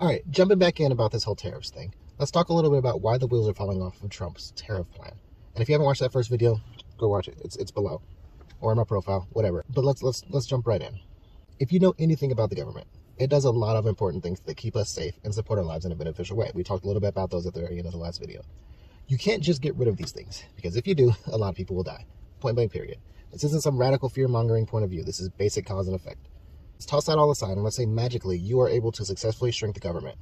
All right, jumping back in about this whole tariffs thing, let's talk a little bit about why the wheels are falling off of Trump's tariff plan. And if you haven't watched that first video, go watch it. It's below or in my profile, whatever. But let's jump right in. If you know anything about the government, it does a lot of important things that keep us safe and support our lives in a beneficial way. We talked a little bit about those at the very end of the last video. You can't just get rid of these things, because if you do, a lot of people will die. Point blank, period. This isn't some radical fear-mongering point of view. This is basic cause and effect. Let's toss that all aside and let's say magically you are able to successfully shrink the government.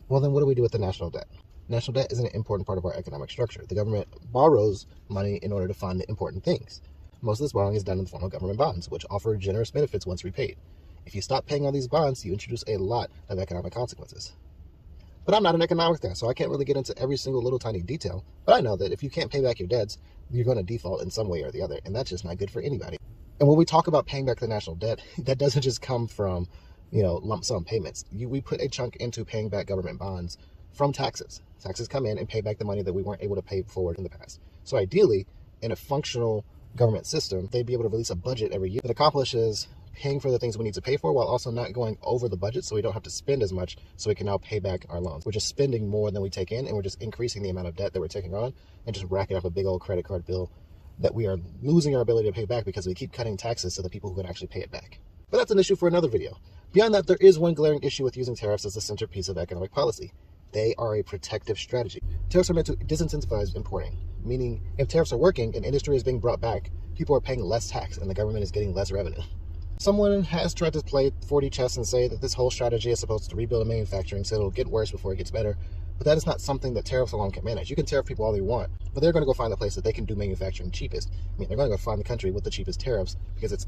Well, then what do we do with the national debt? National debt is an important part of our economic structure. The government borrows money in order to fund important things. Most of this borrowing is done in the form of government bonds, which offer generous benefits once repaid. If you stop paying on these bonds, you introduce a lot of economic consequences. But I'm not an economics guy, so I can't really get into every single little tiny detail. But I know that if you can't pay back your debts, you're going to default in some way or the other, and that's just not good for anybody. And when we talk about paying back the national debt, that doesn't just come from, lump sum payments. We put a chunk into paying back government bonds from taxes. Taxes come in and pay back the money that we weren't able to pay forward in the past. So ideally, in a functional government system, they'd be able to release a budget every year that accomplishes paying for the things we need to pay for while also not going over the budget, so we don't have to spend as much, so we can now pay back our loans. We're just spending more than we take in, and we're just increasing the amount of debt that we're taking on and just racking up a big old credit card bill that we are losing our ability to pay back because we keep cutting taxes to the people who can actually pay it back. But that's an issue for another video. Beyond that, there is one glaring issue with using tariffs as the centerpiece of economic policy. They are a protective strategy. Tariffs are meant to disincentivize importing, meaning if tariffs are working and industry is being brought back, people are paying less tax and the government is getting less revenue. Someone has tried to play 4D chess and say that this whole strategy is supposed to rebuild manufacturing so it'll get worse before it gets better. But that is not something that tariffs alone can manage. You can tariff people all they want, but they're going to go find the place that they can do manufacturing cheapest. They're going to go find the country with the cheapest tariffs because it's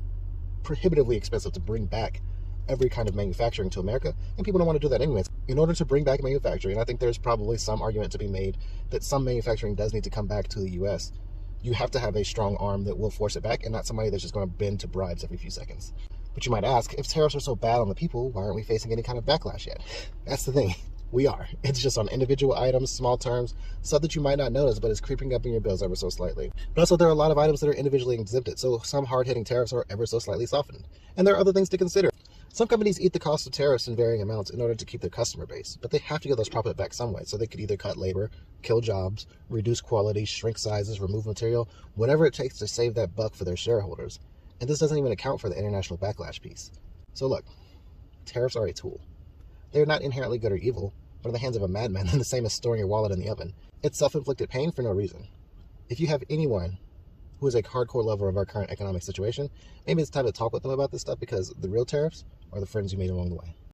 prohibitively expensive to bring back every kind of manufacturing to America, and people don't want to do that anyways. In order to bring back manufacturing, I think there's probably some argument to be made that some manufacturing does need to come back to the U.S. You have to have a strong arm that will force it back and not somebody that's just going to bend to bribes every few seconds. But you might ask, if tariffs are so bad on the people, why aren't we facing any kind of backlash yet? That's the thing. We are. It's just on individual items, small terms, stuff that you might not notice, but it's creeping up in your bills ever so slightly. But also there are a lot of items that are individually exempted, so some hard-hitting tariffs are ever so slightly softened. And there are other things to consider. Some companies eat the cost of tariffs in varying amounts in order to keep their customer base, but they have to get those profits back some way, so they could either cut labor, kill jobs, reduce quality, shrink sizes, remove material, whatever it takes to save that buck for their shareholders. And this doesn't even account for the international backlash piece. So look, tariffs are a tool. They're not inherently good or evil, but in the hands of a madman, they're the same as storing your wallet in the oven. It's self-inflicted pain for no reason. If you have anyone who is a hardcore lover of our current economic situation, maybe it's time to talk with them about this stuff, because the real tariffs are the friends you made along the way.